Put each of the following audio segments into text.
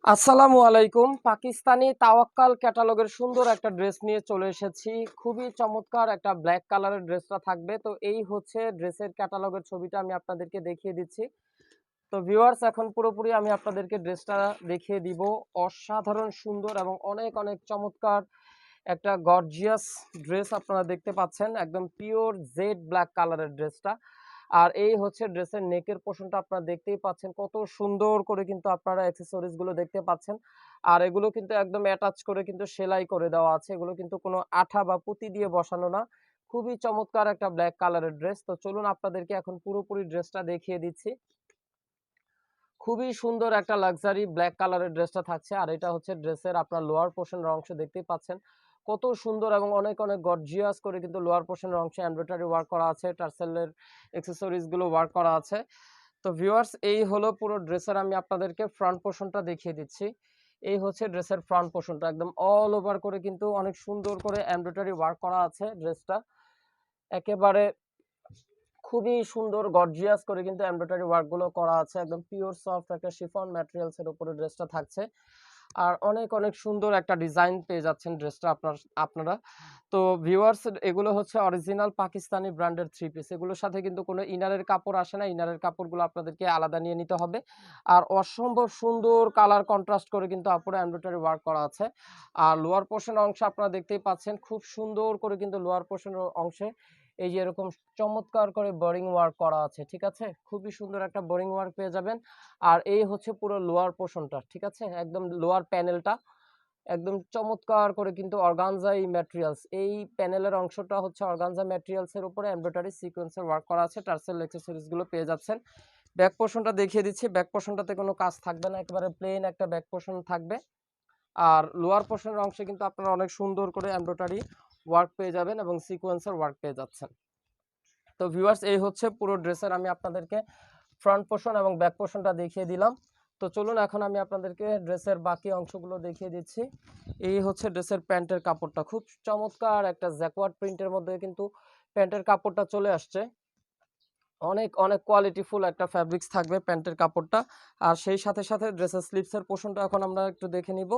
আসসালামু আলাইকুম। পাকিস্তানি তাওয়াক্কাল ক্যাটালগের সুন্দর একটা ড্রেস নিয়ে চলে এসেছি। খুবই চমৎকার একটা ব্ল্যাক কালারের ড্রেসটা থাকবে। তো এই হচ্ছে ড্রেসের ক্যাটালগের ছবিটা আমি আপনাদেরকে দেখিয়ে দিচ্ছি। তো ভিউয়ার্স এখন পুরোপুরি আমি আপনাদেরকে ড্রেসটা দেখিয়ে দিব। অসাধারণ সুন্দর এবং অনেক অনেক চমৎকার একটা গর্জিয়াস ড্রেস আপনারা দেখতে পাচ্ছেন। একদম পিওর জেড ব্ল্যাক কালারের ড্রেসটা। আর এই হচ্ছে ড্রেসের নেকের পোর্শনটা আপনারা দেখতেই পাচ্ছেন। কত সুন্দর করে কিন্তু আপনারা অ্যাক্সেসরিজ গুলো দেখতে পাচ্ছেন। আর এগুলো কিন্তু একদম অ্যাটাচ করে কিন্তু সেলাই করে দেওয়া আছে। এগুলো কিন্তু কোনো আঠা বা পুঁতি দিয়ে বসানো না। খুবই চমৎকার একটা ব্ল্যাক কালারের ড্রেস। তো চলুন আপনাদেরকে এখন পুরোপুরি ড্রেসটা দেখিয়ে দিচ্ছি। খুবই সুন্দর একটা লাক্সারি ব্ল্যাক কালারের ড্রেসটা থাকছে। আর এটা হচ্ছে ড্রেসের আপনার লোয়ার পোর্শনের অংশ দেখতেই পাচ্ছেন। কত সুন্দর এবং অনেক অনেক গর্জিয়াস করে কিন্তু লোয়ার পোর্শনের অংশে এমব্রয়ডারি ওয়ার্ক করা আছে, টার্সেলের অ্যাক্সেসরিজ গুলো ওয়ার্ক করা আছে। তো ভিউয়ার্স এই হলো পুরো ড্রেসের আমি আপনাদেরকে ফ্রন্ট পোর্শনটা দেখিয়ে দিচ্ছি। এই হচ্ছে ড্রেসের ফ্রন্ট পোর্শনটা একদম অল ওভার করে কিন্তু অনেক সুন্দর করে এমব্রয়ডারি ওয়ার্ক করা আছে ড্রেসটা। একেবারে খুবই সুন্দর গর্জিয়াস করে কিন্তু এমব্রয়ডারি ওয়ার্ক গুলো করা আছে। একদম পিওর সফট একটা শিফন ম্যাটেরিয়ালস এর উপরে ড্রেসটা থাকছে। আর অনেক অনেক সুন্দর একটা ডিজাইন পেয়ে যাচ্ছেন ড্রেসটা আপনারা। তো ভিউয়ার্স এগুলো হচ্ছে অরিজিনাল পাকিস্তানি ব্র্যান্ডের থ্রি পিস। এগুলোর সাথে কিন্তু কোনো ইনারের কাপড় আসে না। ইনারের কাপড়গুলো আপনাদেরকে আলাদা নিয়ে নিতে হবে। আর অসম্ভব সুন্দর কালার কন্ট্রাস্ট করে কিন্তু আপুরা এমব্রয়ডারি ওয়ার্ক করা আছে। আর লোয়ার পোর্শনের অংশ আপনারা দেখতেই পাচ্ছেন খুব সুন্দর করে কিন্তু লোয়ার পোর্শনের অংশে এই যে এরকম চমৎকার করে বোরিং ওয়ার্ক করা আছে, ঠিক আছে? খুবই সুন্দর একটা বোরিং ওয়ার্ক পেয়ে যাবেন। আর এই হচ্ছে পুরো লোয়ার পোর্শনটা, ঠিক আছে? একদম লোয়ার প্যানেলটা একদম চমৎকার করে কিন্তু অর্গানজা এই ম্যাটেরিয়ালস, এই প্যানেলের অংশটা হচ্ছে অর্গানজা ম্যাটেরিয়ালস এর উপরে এমব্রয়ডারি সিকোয়েন্সের ওয়ার্ক করা আছে। টার্সেল অ্যাকসেসরিজ গুলো পেয়ে যাচ্ছেন। ব্যাক পোর্শনটা দেখিয়ে দিচ্ছি। ব্যাক পোর্শনটাতে কোনো কাজ থাকবে না, একেবারে প্লেন একটা ব্যাক পোর্শন থাকবে। আর লোয়ার পোর্শনের অংশে কিন্তু আপনারা অনেক সুন্দর করে এমব্রয়ডারি ওয়ার্ক পেয়ে যাবেন এবং সিকোয়েন্সের ওয়ার্ক পেয়ে যাচ্ছেন। তো ভিউয়ার্স এই হচ্ছে পুরো ড্রেসের আমি আপনাদেরকে ফ্রন্ট পোর্শন এবং ব্যাক পোর্শনটা দেখিয়ে দিলাম। তো চলুন এখন আমি আপনাদেরকে ড্রেসের বাকি অংশগুলো দেখিয়ে দিচ্ছি। এই হচ্ছে ড্রেসের প্যান্টের কাপড়টা, খুব চমৎকার একটা জ্যাকওয়ার্ড প্রিন্টের মধ্যে কিন্তু প্যান্টের কাপড়টা চলে আসছে। অনেক অনেক কোয়ালিটিফুল একটা ফ্যাব্রিক্স থাকবে প্যান্টের কাপড়টা। আর সেই সাথে সাথে ড্রেসের স্লিভসের পোর্শনটা এখন আমরা একটু দেখে নিব।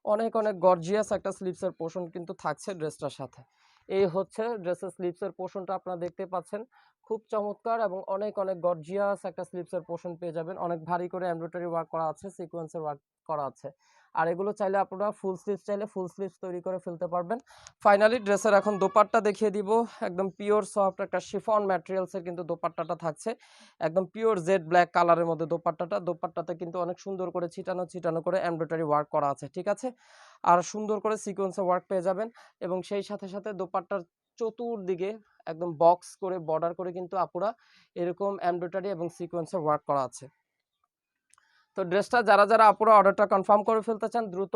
অনেক অনেক গর্জিয়াস একটা স্লিভসের পোর্শন কিন্তু থাকছে ড্রেসটার সাথে। এই হচ্ছে ড্রেসের স্লিভসের পোর্শনটা আপনারা দেখতে পাচ্ছেন। খুব চমৎকার এবং অনেক অনেক গর্জিয়াস একটা স্লিভসের পোর্শন পেয়ে যাবেন। অনেক ভারী করে এমব্রয়ডারি ওয়ার্ক করা আছে, সিকোয়েন্সের ওয়ার্ক করা আছে। আর এগুলো চাইলে আপনারা ফুল স্লিভস চাইলে ফুল স্লিভস তৈরি করে ফেলতে পারবেন। ফাইনালি ড্রেসের এখন দোপাট্টা দেখিয়ে দিব। একদম পিওর সফট একটা শিফন ম্যাটেরিয়ালস এর কিন্তু দোপাট্টাটা থাকছে। একদম পিওর জেড ব্ল্যাক কালারের মধ্যে দোপাট্টাতে কিন্তু অনেক সুন্দর করে ছিটানো ছিটানো করে এমব্রয়ডারি ওয়ার্ক করা আছে, ঠিক আছে? আর সুন্দর করে সিকোয়েন্সের ওয়ার্ক পেয়ে যাবেন এবং সেই সাথে সাথে দোপাট্টার চতুর্দিকে একদম বক্স করে বর্ডার করে কিন্তু আপুরা এরকম এমব্রয়ডারি এবং সিকোয়েন্সের ওয়ার্ক করা আছে। তো ড্রেসটা যারা যারা আপুরা অর্ডারটা কনফার্ম করে ফেলতে চান দ্রুত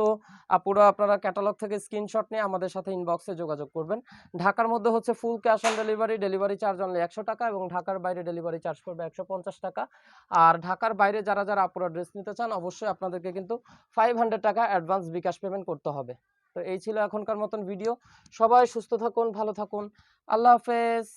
আপুরা আপনারা ক্যাটালগ থেকে স্ক্রিনশট নিয়ে আমাদের সাথে ইনবক্সে যোগাযোগ করবেন। ঢাকার মধ্যে হচ্ছে full cash on delivery, delivery charge only 100 টাকা এবং ঢাকার বাইরে ডেলিভারি চার্জ পড়বে 150 টাকা। আর ঢাকার বাইরে যারা যারা আপুরা ড্রেস নিতে চান অবশ্যই আপনাদেরকে কিন্তু 500 টাকা অ্যাডভান্স বিকাশ পেমেন্ট করতে হবে। তো এই ছিল এখনকার মতন ভিডিও। সবাই সুস্থ থাকুন, ভালো থাকুন। আল্লাহ হাফেজ।